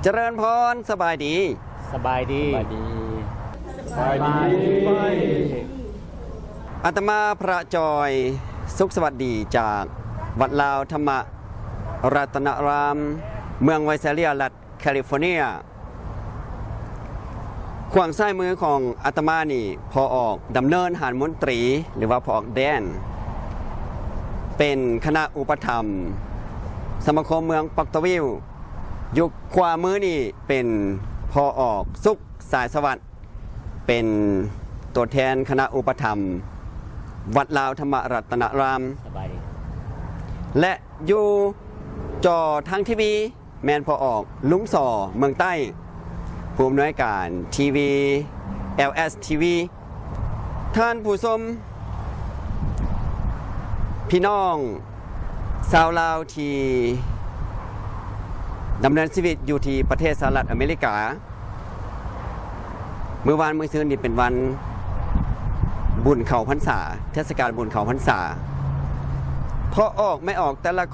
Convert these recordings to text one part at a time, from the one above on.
เจริญพรสบายดีสบายดีอาตมาพระจอยสุขสวัสดีจากวัดลาวธรรมรัตนารามเมืองไวซ์เลียรัฐแคลิฟอร์เนียขวางซ้ายมือของอาตมานี่พอออกดำเนินหารมนตรีหรือว่าพอออกแดนเป็นคณะอุปถัมภ์สมาคมเมืองปักตะวิวยุคขวามือนี่เป็นพอออกสุขสายสวัสดิ์เป็นตัวแทนคณะอุปถัมภ์วัดลาวธรรมรัตนารามสบายดีและอยู่จอทางทีวีแมนพอออกลุงส่อเมืองใต้ผู้อำนวยการทีวี LS TV ท่านผู้ชมพี่น้องชาวลาวที่ดำเนินชีวิตอยู่ที่ประเทศสหรัฐอเมริกาเมื่อวานมื้อซื่นนี่เป็นวันบุญเข้าพรรษาเทศกาลบุญเข้าพรรษาพอออกไม่ออกแต่ละ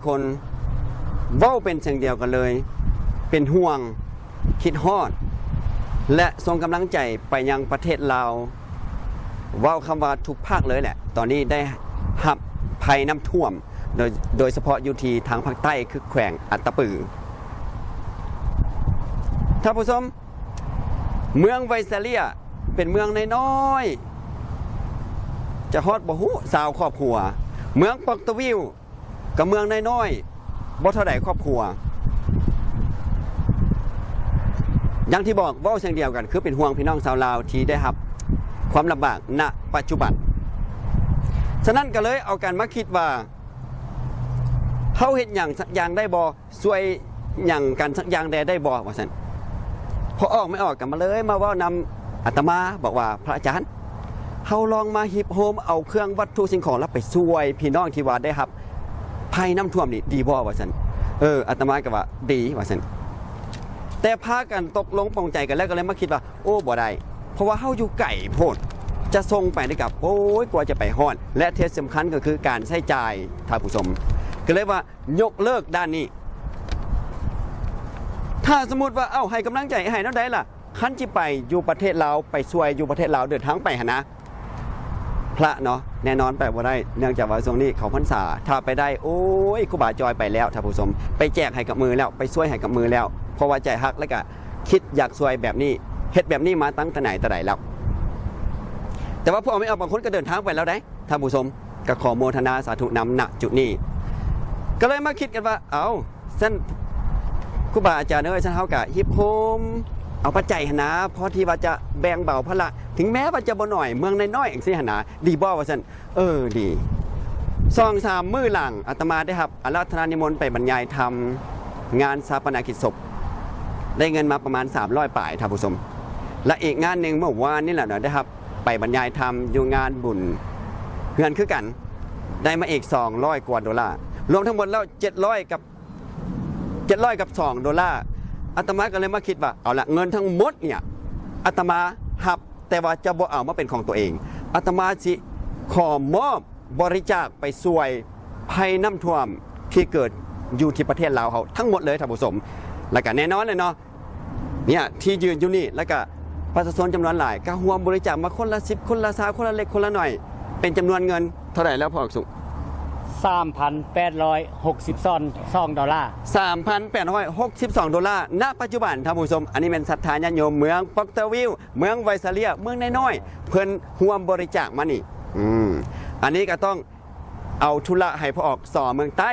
คนเว้าเป็นเสียงเดียวกันเลยเป็นห่วงคิดฮอดและส่งกำลังใจไปยังประเทศลาวเว้าคำว่าทุกภาคเลยแหละตอนนี้ได้หับภัยน้ำท่วมโดยเฉพาะอยู่ที่ทางภาคใต้คือแขวงอัตตปือท่านผู้ชมเมืองไวซ์เลียเป็นเมืองน้อยๆจะฮอดบ่ฮู้สาวครอบครัวเมืองปักตะวิวกับเมืองน้อยๆบ่เท่าใดครอบครัวอย่างที่บอกเว้าเสียงเดียวกันคือเป็นห่วงพี่น้องชาวลาวที่ได้รับความลำบากณปัจจุบันฉะนั้นก็เลยเอาการมาคิดว่าเฮาเฮ็ดหยังสักอย่างได้บ่ช่วยหยังกันสักอย่างได้บ่ว่าซั่นพอออกไม่ออกกันมาเลยมาเว้านำอาตมาบอกว่าพระอาจารย์เฮาลองมาฮิปโฮมเอาเครื่องวัตถุสิ่งของแล้วไปช่วยพี่น้องที่ว่าได้รับภัยน้ำท่วมนี่ดีบ่ว่าซั่นอาตมาก็ว่าดีว่าซั่นแต่พากันตกลงปรงใจกันแล้วก็เลยมาคิดว่าโอ้บ่ได้เพราะว่าเฮาอยู่ไกลโพดจะส่งไปได้กับโอ้ยกว่าจะไปฮอดและที่สำคัญก็คือการใช้จ่ายท่านผู้ชมก็เลยว่ายกเลิกด้านนี้ถ้าสมมุติว่าให้กำลังใจให้นั่นได้ล่ะคันจิไปอยู่ประเทศลาวไปช่วยอยู่ประเทศลาวเดินทางไปหนะพระเนาะแน่นอนไปบ่ได้เนื่องจากว่าช่วงนี้เขาพรรษาถ้าไปได้โอ้ยครูบาจอยไปแล้วท่านผู้ชมไปแจกให้กับมือแล้วไปช่วยให้กับมือแล้วเพราะว่าใจฮักแล้วก็คิดอยากช่วยแบบนี้เฮ็ดแบบนี้มาตั้งแต่ไหนแต่ใดแล้วแต่ว่าพวกไม่เอาบางคนก็เดินทางไปแล้วได้ท่านผู้ชมก็ขอโมทนาสาธุนำณจุดนี้ก็เลยมาคิดกันว่าสั้นครูบาอาจารย์ฉันเฮากะฮิปโฮมเอาปัจจัยหนาพอที่ว่าจะแบ่งเบาภาระถึงแม้ว่าจะบ่หน่อยเมืองน้อยๆเองสิหนาดีบ่ว่าซั่นดี2-3มื้อหลังอาตมาได้ครับอาราธนานิมนต์ไปบรรยายธรรมงานชาปนกิจศพได้เงินมาประมาณ300 ป่ายท่านผู้ชมและอีกงานหนึ่งเมื่อวานนี่แหละได้ครับไปบรรยายธรรมอยู่งานบุญเงินคือกันได้มาอีก$200 กว่ารวมทั้งหมดแล้ว700 กับ$2อาตมาก็เลยมาคิดว่าเอาละเงินทั้งหมดเนี่ยอาตมาหับแต่ว่าจะบ่เอามาเป็นของตัวเองอาตมาสิขอมอบบริจาคไปช่วยภัยน้ำท่วมที่เกิดอยู่ที่ประเทศลาวเขาทั้งหมดเลยท่านผู้ชมแล้วก็แน่นอนเลยเนาะเนี่ยที่ยืนอยู่นี่แล้วก็ประชาชนจำนวนหลายก็ร่วมบริจาคมาคนละ10คนละ20คนละเล็กคนละหน่อยเป็นจำนวนเงินเท่าไหร่แล้วพ่อสุ$3,862 ณปัจจุบันท่านผู้ชมอันนี้เป็นศรัทธาญาติโยมเมืองปักตะวิวเมืองไวซ์เลียเมืองน้อยๆเพิ่นร่วมบริจาคมานี่อันนี้ก็ต้องเอาธุระให้พ่อออกสอเมืองใต้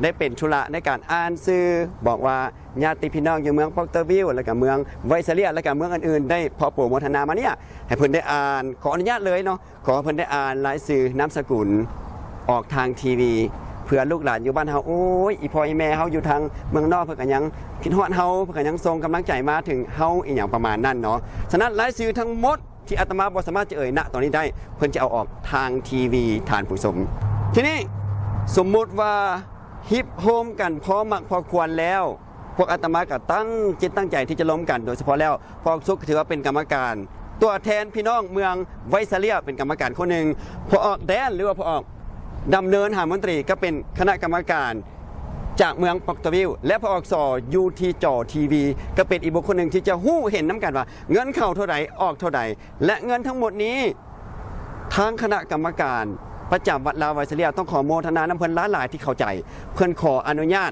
ได้เป็นธุระในการอ่านสื่อบอกว่าญาติพี่น้องอยู่เมืองปักตะวิวแล้วก็เมืองไวซ์เลียแล้วก็เมืองอื่นๆได้พอโปรโมทนามาเนี่ยให้เพิ่นได้อ่านขออนุญาตเลยเนาะขอเพิ่นได้อ่านรายชื่อนามสกุลออกทางทีวีเพื่อลูกหลานอยู่บ้านเฮาโอ้ยอีพ่ออีแม่เฮาอยู่ทางเมืองนอกเพิ่นก็ยังคิดฮอดเฮาเพิ่นก็ยังส่งกำลังใจมาถึงเฮาอีหยังประมาณนั้นเนาะฉะนั้นรายชื่อทั้งหมดที่อาตมาบ่สามารถจะณตอนนี้ได้เพิ่นจะเอาออกทางทีวีทานผู้ชมทีนี้สมมุติว่าฮิปโฮมกันพอมักพอควรแล้วพวกอาตมาก็ตั้งจิตตั้งใจที่จะล้มกันโดยเฉพาะแล้วพอสุขถือว่าเป็นกรรมการตัวแทนพี่น้องเมืองไวซ์เลียเป็นกรรมการคนหนึ่งพอออกแดนหรือว่าพอออกดำเนินหามนตรีก็เป็นคณะกรรมการ จากเมืองปอกตวิลและพออกสออยู่ที่จอทีวีก็เป็นอีกบุคคลหนึ่งที่จะหู้เห็นน้ำกันว่าเงินเข้าเท่าใดออกเท่าใดและเงินทั้งหมดนี้ทางคณะกรรมการประจำวัดลาวไวเซเลียต้องขอโมทนาน้ำเพิ่นหลายที่เข้าใจเพิ่นขออนุญาต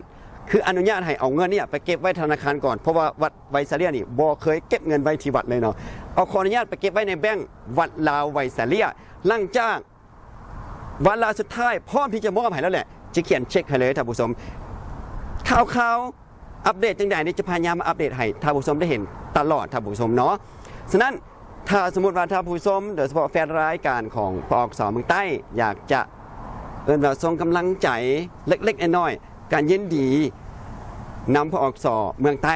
คืออนุญาตให้เอาเงินเนี่ยไปเก็บไว้ธนาคารก่อนเพราะว่าวัดไวเซเลียนี่บ่เคยเก็บเงินไว้ที่วัดเลยเนาะเอาขออนุญาตไปเก็บไว้ในแบงก์วัดลาวไวเซเลียหลังจากวันลาสุดท้ายพร้อมที่จะมอบให้แล้วแหละจะเขียนเช็คให้เลยท่านผู้ชมข่าวอัปเดตจังใดนี่จะพยายามมาอัปเดตให้ท่านผู้ชมได้เห็นตลอดท่านผู้ชมเนาะฉะนั้นถ้าสมมติว่าท่านผู้ชมโดยเฉพาะแฟนรายการของปอกสอเมืองใต้อยากจะเราส่งกำลังใจเล็กๆน้อยๆการยินดีนำพออกสอเมืองใต้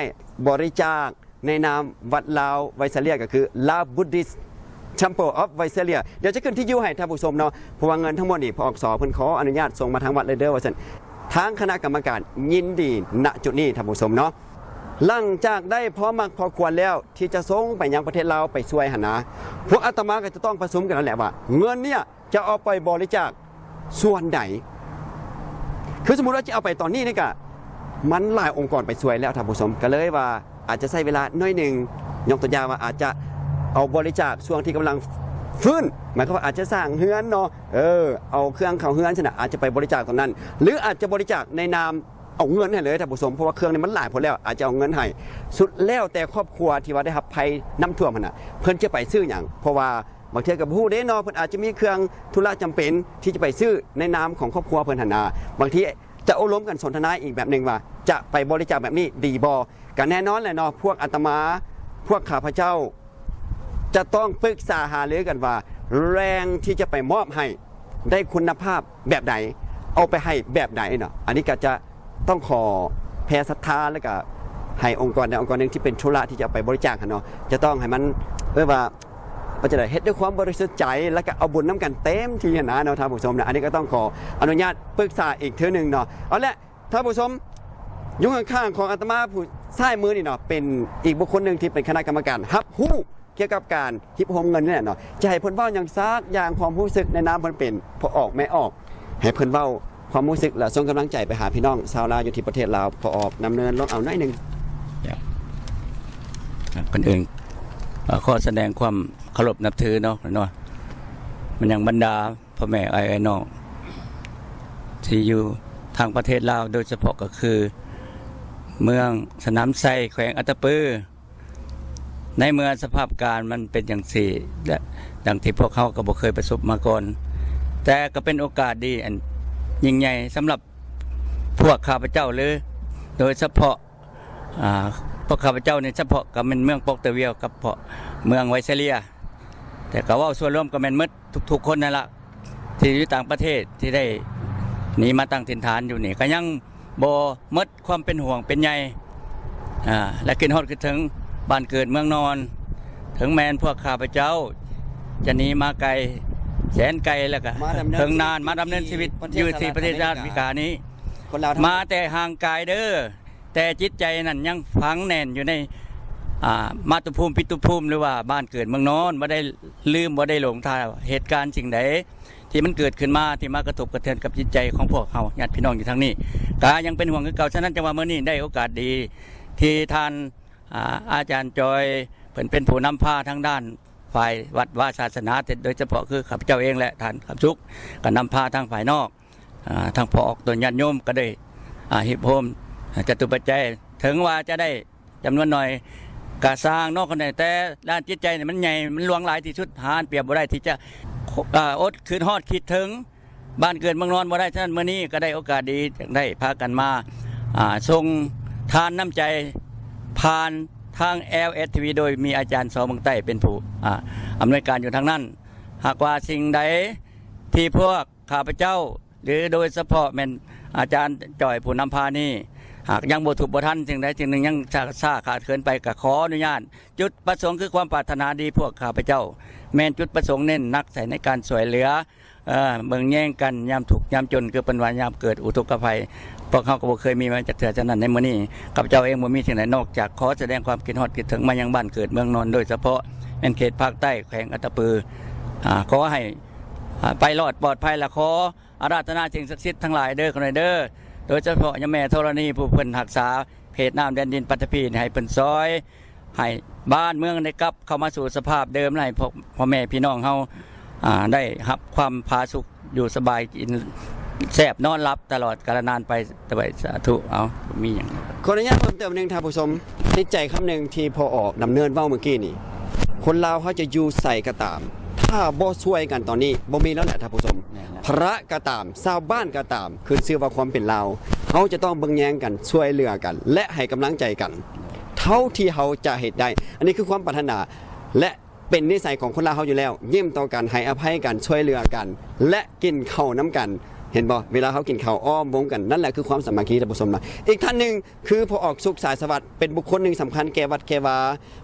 บริจาคในนามวัดลาวไวเซเลียก็คือลาวบุดิสชัมโปออฟไวเซเลียเดี๋ยวจะขึ้นที่อยู่ให้ท่านผู้ชมเนาะเพราะว่าเงินทั้งหมดนี่พอออกสอเพิ่นขออนุญาตส่งมาทางวัดเลยเด้อว่าซั่นทางคณะกรรมการยินดีณจุดนี้ท่านผู้ชมเนาะหลังจากได้พอมักพอควรแล้วที่จะส่งไปยังประเทศลาวไปช่วยหันนะพวกอาตมาก็จะต้องประชุมกันแล้วแหละว่าเงินเนี่ยจะเอาไปบริจาคส่วนใดคือสมมุติว่าจะเอาไปตอนนี้นี่ก็มันหลายองค์กรไปช่วยแล้วท่านผู้ชมก็เลยว่าอาจจะใช้เวลาน้อยหนึ่งยกตัวอย่างว่าอาจจะเอาบริจาคช่วงที่กำลังฟื้นหมายความว่าอาจจะสร้างเฮือนเนาะเอาเครื่องเข้าเฮือนอาจจะไปบริจาคตรงนั้นหรืออาจจะบริจาคในนามเอาเงินให้เลยท่านผู้ชมเพราะว่าเครื่องนี้มันหลายพอแล้วอาจจะเอาเงินให้สุดแล้วแต่ครอบครัวที่ว่าได้รับภัยน้ำท่วมน่ะเพิ่นจะไปซื้ออย่างเพราะว่าบางเทื่อกับผู้เด้เนาะเพิ่นอาจจะมีเครื่องธุระจำเป็นที่จะไปซื้อในนามของครอบครัวเพิ่นหั่นน่ะบางทีจะอบรมกันสนทนาอีกแบบนึงว่าจะไปบริจาคแบบนี้ดีบ่ก็แน่นอนแหละเนาะพวกอาตมาพวกข้าพเจ้าจะต้องปรึกษาหารือกันว่าแรงที่จะไปมอบให้ได้คุณภาพแบบไหนเอาไปให้แบบไหนเนาะอันนี้ก็จะต้องขอแผ่ศรัทธาแล้วก็ให้องค์กรใดองค์กรหนึ่งที่เป็นธุระที่จะไปบริจาคเนาะจะต้องให้มันว่าจะได้เฮ็ดด้วยความบริสุทธิ์ใจแล้วก็เอาบุญน้ำกันเต็มที่นะเนาะท่านผู้ชมนะอันนี้ก็ต้องขออนุญาตปรึกษาอีกเทื่อนึงเนาะเอาละท่านผู้ชมยุ่งข้างๆของอาตมาผู้ซ้ายมือนี่เนาะเป็นอีกบุคคลหนึ่งที่เป็นคณะกรรมการฮับฮู้เกี่ยวกับการฮิปโฮมเงินนี่แหละเนาะจะให้เพิ่นเว้าอย่างซักอย่างความรู้สึกในน้ำเพิ่นเป็นพอออกไม่ออกให้เพิ่นเว้าความรู้สึกและส่งกำลังใจไปหาพี่น้องชาวลาวอยู่ที่ประเทศลาวพอออกนำเนินลงเอาหน่อยนึงคนอื่นขอแสดงความเคารพนับถือเนาะมันยังบรรดาพ่อแม่ไอ้น้องที่อยู่ทางประเทศลาวโดยเฉพาะก็คือเมืองสนามไซแขวงอัตตปือในเมื่อสภาพการมันเป็นอย่างสี่ดังที่พวกเขาก็บ่เคยประสบมาก่อนแต่ก็เป็นโอกาสดีอันยิ่งใหญ่สำหรับพวกข้าพเจ้าเลยโดยเฉพาะพวกข้าพเจ้าเนี่ยเฉพาะกับเมืองปอกเตเวียกับเพาะเมืองไวเซเลียแต่ก็ว่าส่วนร่วมกับแมนมืดทุกๆคนนั่นแหละที่อยู่ต่างประเทศที่ได้หนีมาตั้งถิ่นฐานอยู่นี่ก็ยังบ่มดความเป็นห่วงเป็นใยและกินฮอดคือถึงบ้านเกิดเมืองนอนถึงแมนพวกข้าพเจ้าจะหนีมาไกลแสนไกลแล้วก็ถึงนานมาดำเนินชีวิตอยู่ที่ประเทศอเมริกานี้มาแต่ห่างกายเด้อแต่จิตใจนั่นยังฝังแน่นอยู่ในมาตุภูมิปิตุภูมิหรือว่าบ้านเกิดเมืองนอนบ่ได้ลืมบ่ได้หลงทางเหตุการณ์สิ่งใดที่มันเกิดขึ้นมาที่มากระทบกระเทือนกับจิตใจของพวกเขาญาติพี่น้องอยู่ทางนี้ก็ยังเป็นห่วงคือเก่าฉะนั้นจังหวะเมื่อนี้ได้โอกาสดีที่ท่านอาจารย์จอยเป็นผู้นำพาทางด้านฝ่ายวัดว่าศาสนาโดยเฉพาะคือข้าพเจ้าเองและท่านขับชุกก็นำพาทางฝ่ายนอกทางพอออกตัวญาติโยมก็ได้ฮิปโฮมจตุปัจจัยถึงว่าจะได้จำนวนหน่อยกะสร้างนอกคนไหนแต่ด้านจิตใจเนี่ยมันใหญ่มันหลวงหลายที่สุดหาเปรียบบ่ได้ที่จะอดคืนฮอดคิดถึงบ้านเกิดเมืองนอนบ่ได้ฉะนั้นเมื่อนี้ก็ได้โอกาสดีได้พากันมาส่งทานน้ำใจผ่านทาง LSTV โดยมีอาจารย์สอเมืองใต้เป็นผู้อำนวยการอยู่ทางนั้นหากว่าสิ่งใดที่พวกข้าพเจ้าหรือโดยเฉพาะแม่นอาจารย์จ่อยผู้นำพานี่หากยังบ่ถูกบ่ทันสิ่งใดสิ่งหนึ่งยังช้าขาดเขินไปก็ขออนุญาตจุดประสงค์คือความปรารถนาดีพวกข้าพเจ้าแม่นจุดประสงค์เน้นนักใส่ในการช่วยเหลือเบิ่งแย่งกันยามทุกข์ยามจนคือเป็นว่ายามเกิดอุทกภัยพวกเขาก็บ่เคยมีมาจากเถื่อฉะนั้นในมื้อนี้ข้าพเจ้าเองบ่มีสิ่งใดนอกจากขอแสดงความคิดฮอดคิดถึงมายังบ้านเกิดเมืองนอนโดยเฉพาะแม่นเขตภาคใต้แขวงอัตตปือขอให้ไปรอดปลอดภัยและขออาราธนาสิ่งศักดิ์สิทธิ์ทั้งหลายเด้อคนใดเด้อโด ดยเฉพาะยาแม่ธรณีผู้เพิ่นรักษาเพจน้ำแดนดินปัตตภีให้เพิ่นซอยให้บ้านเมืองได้กลับเข้ามาสู่สภาพเดิมให้พ่อแม่พี่น้องเฮาได้รับความผาสุกอยู่สบายกินแซ่บนอนหลับตลอดกาลนานไปตะไบสาธุเอามีหยัง ขออนุญาตเพิ่มเติมหนึงท่านผู้ชมติดใจคำหนึ่งที่พอออกดำเนินเว้าเมื่อกี้นี่คนลาวเขาจะอยู่ใส่ก็ตาม ถ้าบ่ช่วยกันตอนนี้บ่มีแล้วแหละท่านผู้ชมพระก็ตามชาวบ้านก็ตามคือชื่อว่าความเป็นลาวเขาจะต้องเบิ่งแยงกันช่วยเหลือกัน และให้กำลังใจกัน เท่าที่เขาจะเฮ็ดได้ อันนี้คือความปรารถนาและเป็นนิสัยของคนลาวเขาอยู่แล้วยิ้มต่อกันให้อภัยกันช่วยเหลือกัน และกินข้าวน้ำกัน เห็นบ่เวลาเขากินข้าวอ้อมวงกันนั่นแหละคือความสามัคคีท่านผู้ชมนะอีกท่านหนึ่งคือพอออกสุขสายสวัสดิ์เป็นบุคคลหนึ่งสำคัญแก่วัดแก่วา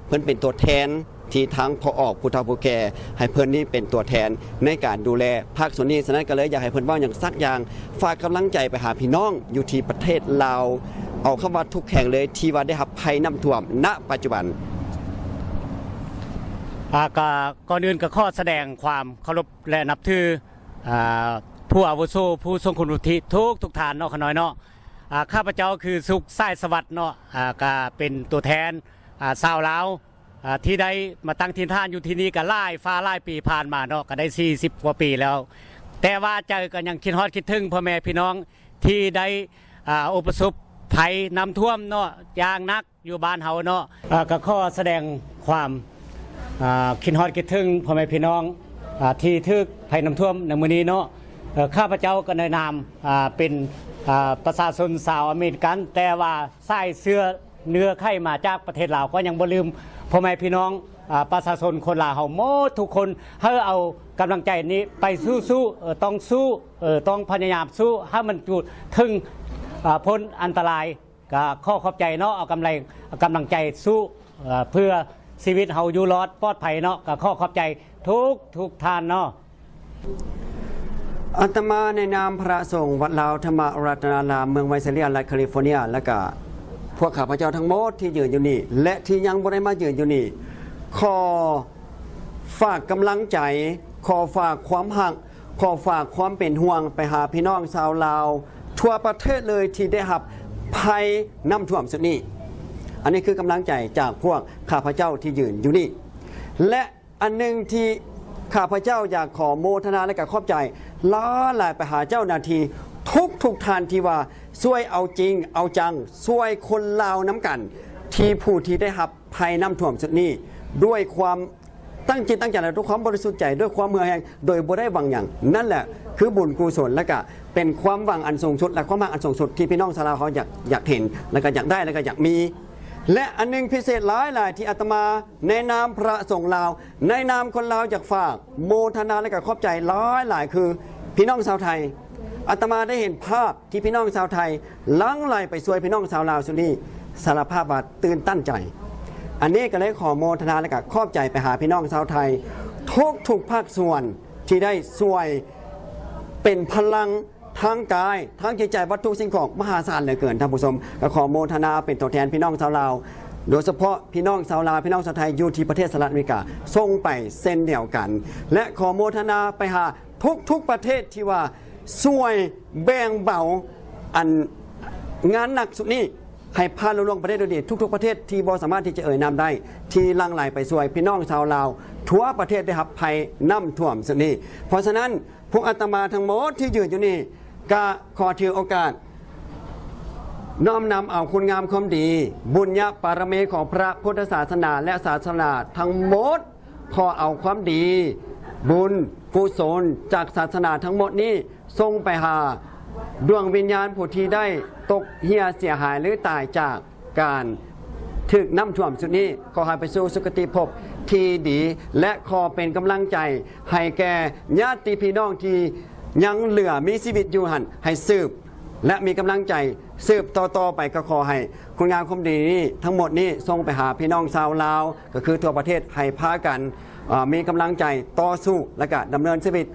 เพิ่นเป็นตัวแทนที่ทั้งพอออกผู้เฒ่าผู้แก่ให้เพิ่นนี่เป็นตัวแทนในการดูแลภาคส่วนนี้ฉะนั้นก็เลยอยากให้เพิ่นเว้าอย่างสักอย่างฝากกำลังใจไปหาพี่น้องอยู่ที่ประเทศลาวเอาคำว่าทุกแห่งเลยที่ว่าได้รับภัยน้ำท่วมณปัจจุบัน ก่อนอื่นก็ข้อแสดงความเคารพและนับถือผู้อาวุโสผู้ทรงคุณวุฒิทุกท่านเนาะขน้อยเนาะข้าพเจ้าคือสุขสายสวัสดิ์เนาะก็เป็นตัวแทนชาวลาวที่ได้มาตั้งถิ่นฐานอยู่ที่นี่ก็หลายฟ้าหลายปีผ่านมาเนาะก็ได้40กว่าปีแล้ว แต่ว่าเจอกันยังคิดฮอดคิดถึงพ่อแม่พี่น้องที่ได้อุปสบภัยน้ำท่วมเนาะอย่างนักอยู่บ้านเฮาเนาะก็ข้อแสดงความคิดฮอดคิดถึงพ่อแม่พี่น้องที่ทึกภัยน้ำท่วมในมื้อนี้เนาะข้าพเจ้าก็ในนามเป็นประชาชนชาวอเมริกันแต่ว่าใส่เสื้อเนื้อไข่มาจากประเทศลาวก็ยังบ่ลืมพ่อแม่พี่น้องประชาชนคนลาวเฮาหมดทุกคนให้เอากำลังใจนี้ไปสู้ต้องสู้ต้องพยายามสู้ให้มันจุดถึงพ้นอันตรายก็ข้อขอบใจเนาะเอากำลังใจสู้เพื่อชีวิตเฮาอยู่รอดปลอดภัยเนาะก็ข้อขอบใจทุกท่านเนาะ อาตมาในนามพระสงฆ์วัดลาวธรรมรัตนารามเมืองไวเซเลียรัฐแคลิฟอร์เนียและก็พวกข้าพเจ้าทั้งหมดที่ยืนอยู่นี่และที่ยังบ่ได้มายืนอยู่นี่ขอฝากกำลังใจขอฝากความหักขอฝากความเป็นห่วงไปหาพี่น้องชาวลาวทั่วประเทศเลยที่ได้รับภัยน้ำท่วมสุดนี้อันนี้คือกำลังใจจากพวกข้าพเจ้าที่ยืนอยู่นี่และอันหนึ่งที่ข้าพเจ้าอยากขอโมทนาและก็ขอบใจล้อหลายไปหาเจ้าหน้าที่ทุกท่านที่ว่าช่วยเอาจริงเอาจังช่วยคนลาวน้ำกันที่ผู้ที่ได้รับภัยน้ำท่วมสุดนี้ด้วยความตั้งจิตตั้งใจและด้วยความบริสุทธิ์ใจด้วยความเมื่อแห่งโดยบ่ได้หวังอย่างนั่นแหละคือบุญกุศลและก็เป็นความหวังอันสูงสุดและความหวังอันสูงสุดที่พี่น้องชาวลาวเขาอยากเห็นและก็อยากได้และก็อยากมีและอันนึงพิเศษหลายที่อาตมาในนามพระสงฆ์ลาวในนามคนลาวอยากฝากโมทนาและก็ขอบใจหลายคือพี่น้องชาวไทยอาตมาได้เห็นภาพที่พี่น้องชาวไทยลังไหลไปช่วยพี่น้องชาวลาวสุนีสารภาพว่าตื่นตั้นใจอันนี้ก็เลยขอโมทนาและก็ขอบใจไปหาพี่น้องชาวไทยทุกภาคส่วนที่ได้ช่วยเป็นพลังทั้งกายทั้งจิตใจวัตถุสิ่งของมหาศาลเหลือเกินท่านผู้ชมก็ขอโมทนาเป็นตัวแทนพี่น้องชาวลาวโดยเฉพาะพี่น้องชาวลาวพี่น้องชาวไทยอยู่ที่ประเทศสหรัฐอเมริกาส่งไปเส้นเดียวกัน และขอโมทนาไปหาทุกประเทศที่ว่าช่วยแบ่งเบาอันงานหนักสุดนี้ให้พาลุล่วงประเทศโดยดีทุกประเทศที่บ่สามารถที่จะเอ่ยนามได้ที่ลังไหลไปช่วยพี่น้องชาวลาวทั่วประเทศได้รับภัยน้ำท่วมสุดนี้เพราะฉะนั้นพวกอาตมาทั้งหมดที่ยืนอยู่นี่ก็ขอถือโอกาสน้อมนำเอาคุณงามความดีบุญญาปารมีของพระพุทธศาสนาและศาสนาทั้งหมดขอเอาความดีบุญกุศลจากศาสนาทั้งหมดนี้ส่งไปหาดวงวิญญาณผู้ที่ได้ตกเหี่ยเสียหายหรือตายจากการถึกน้ำท่วมสุดนี้ขอให้ไปสู่สุคติภพที่ดีและขอเป็นกำลังใจให้แก่ญาติพี่น้องที่ยังเหลือมีชีวิตอยู่หันให้สืบและมีกำลังใจสืบต่อไปก็ขอให้คุณงามความดีนี้ทั้งหมดนี้ส่งไปหาพี่น้องชาวลาวก็คือทั่วประเทศให้พากันมีกำลังใจต่อสู้และก็ดำเนินชีวิต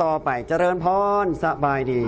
ต่อไปเจริญพรสบายดี